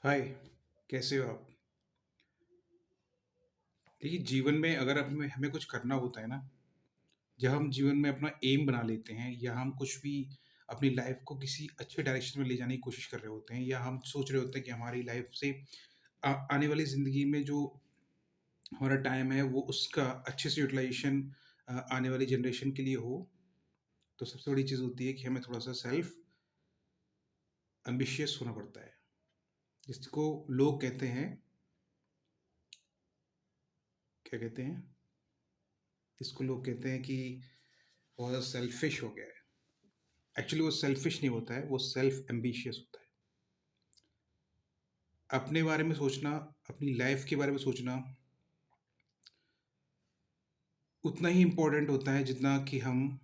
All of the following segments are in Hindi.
हाय। कैसे हो आप? देखिए, जीवन में अगर हमें हमें कुछ करना होता है ना, जब हम जीवन में अपना एम बना लेते हैं या हम कुछ भी अपनी लाइफ को किसी अच्छे डायरेक्शन में ले जाने की कोशिश कर रहे होते हैं या हम सोच रहे होते हैं कि हमारी लाइफ से आने वाली ज़िंदगी में जो हमारा टाइम है वो उसका अच्छे से यूटिलाइजेशन आने वाली जनरेशन के लिए हो, तो सबसे बड़ी चीज़ होती है कि हमें थोड़ा-सा सेल्फ एम्बिशियस होना पड़ता है। जिसको लोग कहते हैं, क्या कहते हैं? इसको लोग कहते हैं कि बहुत ज़्यादा सेल्फिश हो गया है। एक्चुअली वो सेल्फिश नहीं होता है, वो सेल्फ एम्बिशियस होता है। अपने बारे में सोचना, अपनी लाइफ़ के बारे में सोचना उतना ही इम्पोर्टेंट होता है जितना कि हम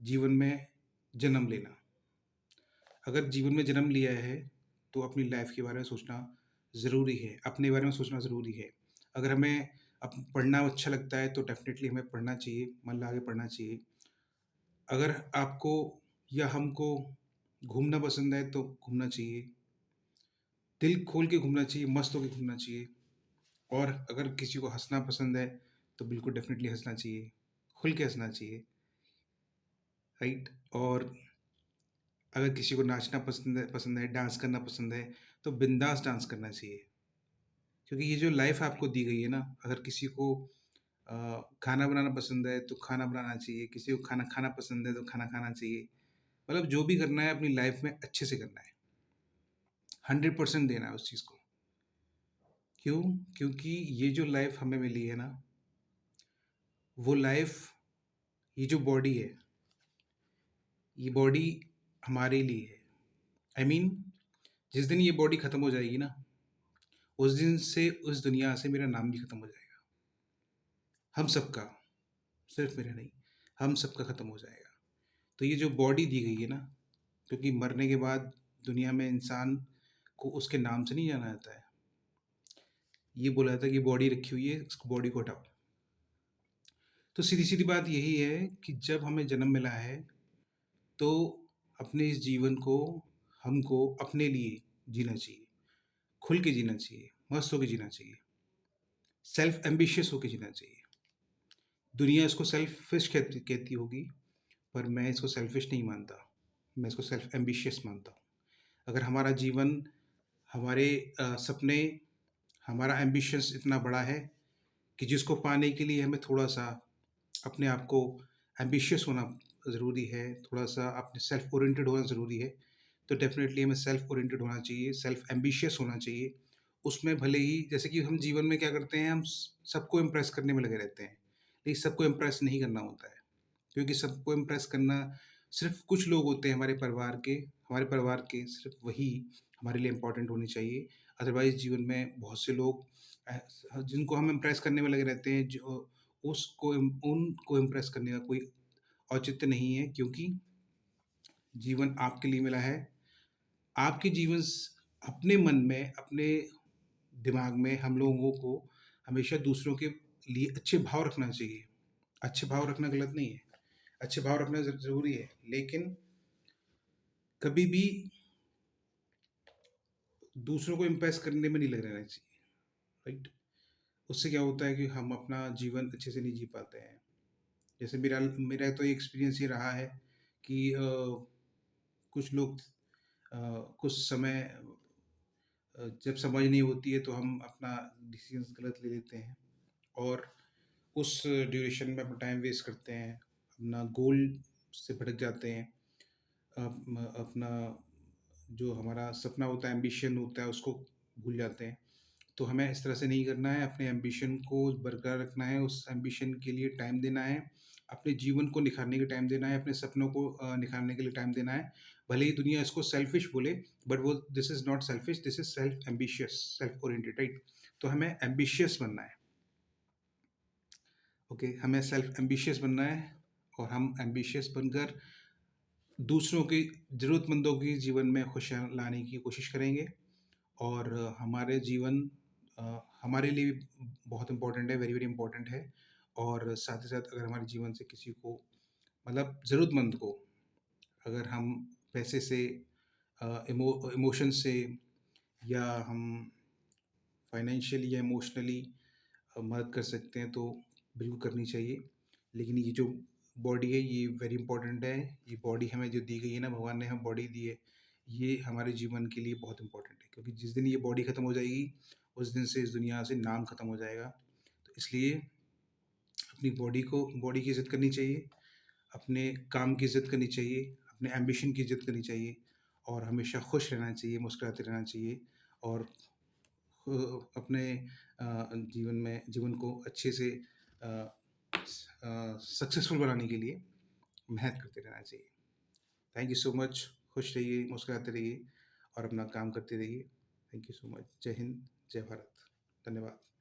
जीवन में जन्म लेना। अगर जीवन में जन्म लिया है, तो अपनी लाइफ़ के बारे में सोचना ज़रूरी है, अपने बारे में सोचना ज़रूरी है। अगर हमें पढ़ना अच्छा लगता है, तो डेफ़िनेटली हमें पढ़ना चाहिए, मन लगा के पढ़ना चाहिए। अगर आपको या हमको घूमना पसंद है, तो घूमना चाहिए। दिल खोल के घूमना चाहिए, मस्त होके घूमना चाहिए। और अगर किसी को हँसना पसंद है, तो बिल्कुल डेफ़िनेटली हँसना चाहिए, खुल के हँसना चाहिए, राइट? और अगर किसी को नाचना पसंद है, डांस करना पसंद है, तो बिंदास डांस करना चाहिए। क्योंकि ये जो लाइफ़ आपको दी गई है ना, अगर किसी को अ, खाना बनाना पसंद है, तो खाना बनाना चाहिए, किसी को खाना खाना पसंद है, तो खाना खाना चाहिए। मतलब जो भी करना है अपनी लाइफ़ में अच्छे से करना है, 100% देना है उस चीज़ को। क्यों? क्योंकि ये जो लाइफ़ हमें मिली है ना, वो लाइफ़, ये जो बॉडी है, ये बॉडी हमारे लिए है। आई I मीन जिस दिन ये बॉडी खत्म हो जाएगी ना, उस दिन से उस दुनिया से मेरा नाम भी खत्म हो जाएगा। हम सबका, सिर्फ मेरा नहीं, हम सबका खत्म हो जाएगा। तो ये जो बॉडी दी गई है ना, क्योंकि मरने के बाद दुनिया में इंसान को उसके नाम से नहीं जाना जाता है। ये बोला जाता है कि बॉडी रखी हुई है, इसको बॉडी को हटाओ। तो सीधी-सीधी बात यही है कि जब हमें जन्म मिला है, तो अपने इस जीवन को हमको अपने लिए जीना चाहिए, खुल के जीना चाहिए, मस्त होके जीना चाहिए, सेल्फ एम्बिशियस होके जीना चाहिए। दुनिया इसको सेल्फिश कहती कहती होगी, पर मैं इसको सेल्फिश नहीं मानता, मैं इसको सेल्फ एम्बिशियस मानता हूँ। अगर हमारा जीवन, हमारे सपने, हमारा एम्बिशंस इतना बड़ा है कि जिसको पाने के लिए हमें थोड़ा-सा अपने आप को एम्बिशियस होना ज़रूरी है, थोड़ा-सा अपने सेल्फ ओरिएंटेड होना ज़रूरी है, तो डेफ़िनेटली हमें सेल्फ ओरिएंटेड होना चाहिए, सेल्फ एम्बिशियस होना चाहिए। उसमें भले ही जैसे कि हम जीवन में क्या करते हैं, हम सबको इम्प्रेस करने में लगे रहते हैं, लेकिन सबको इम्प्रेस नहीं करना होता है। क्योंकि सबको इम्प्रेस करना, सिर्फ़ कुछ लोग होते हैं हमारे परिवार के सिर्फ़ वही हमारे लिए इम्पोर्टेंट होने चाहिए। अदरवाइज़ जीवन में बहुत से लोग जिनको हम इम्प्रेस करने में लगे रहते हैं, जो उनको इम्प्रेस करने का कोई औचित्य नहीं है, क्योंकि जीवन आपके लिए मिला है। आपके जीवन स अपने मन में, अपने दिमाग में हम लोगों को हमेशा दूसरों के लिए अच्छे भाव रखना चाहिए। अच्छे भाव रखना गलत नहीं है, अच्छे भाव रखना ज़रूरी है, लेकिन कभी भी दूसरों को इम्प्रेस करने में नहीं लगे रहना चाहिए, राइट? उससे क्या होता है कि हम अपना जीवन अच्छे से नहीं जी पाते हैं। जैसे मेरा मेरा तो एक्सपीरियंस ये रहा है कि कुछ लोग कुछ समय जब समझ नहीं होती है, तो हम अपना डिसीज़न्स गलत ले लेते हैं और उस ड्यूरेशन में अपना टाइम वेस्ट करते हैं, अपना गोल से भटक जाते हैं। अपना जो हमारा सपना होता है, एम्बिशन होता है, उसको भूल जाते हैं। तो हमें इस तरह से नहीं करना है, अपने एम्बिशन को बरकरार रखना है, उस एम्बिशन के लिए टाइम देना है, अपने जीवन को निखारने के टाइम देना है, अपने सपनों को निखारने के लिए टाइम देना है। भले ही दुनिया इसको सेल्फिश बोले, बट वो this is not selfish, this is self ambitious, self oriented, right? तो हमें एम्बिशियस बनना है, ओके? हमें सेल्फ एम्बिशियस बनना है और हम एम्बिशियस बनकर दूसरों की, ज़रूरतमंदों की जीवन में खुशियाँ लाने की कोशिश करेंगे। और हमारे जीवन हमारे लिए भी बहुत इम्पोर्टेंट है, वेरी वेरी इम्पोर्टेंट है। और साथ ही साथ अगर हमारे जीवन से किसी को, मतलब ज़रूरतमंद को, अगर हम पैसे से, इमोशन से या हम फाइनेंशियली या इमोशनली मदद कर सकते हैं तो बिल्कुल करनी चाहिए। लेकिन ये जो बॉडी है ये वेरी इंपॉर्टेंट है। ये बॉडी हमें जो दी गई है ना, भगवान ने हमें बॉडी दी है, ये हमारे जीवन के लिए बहुत इंपॉर्टेंट है, क्योंकि जिस दिन ये बॉडी खत्म हो जाएगी उस दिन से इस दुनिया से नाम खत्म हो जाएगा। तो इसलिए अपनी बॉडी की इज़्ज़त करनी चाहिए, अपने काम की इज़्ज़त करनी चाहिए, अपने एम्बिशन की इज़्ज़त करनी चाहिए और हमेशा खुश रहना चाहिए, मुस्कुराते रहना चाहिए और अपने जीवन को अच्छे से सक्सेसफुल बनाने के लिए मेहनत करते रहना चाहिए। Thank you so much. खुश रहिए, मुस्कुराते रहिए और अपना काम करते रहिए। Thank you so much. जय हिंद, जय भारत। धन्यवाद।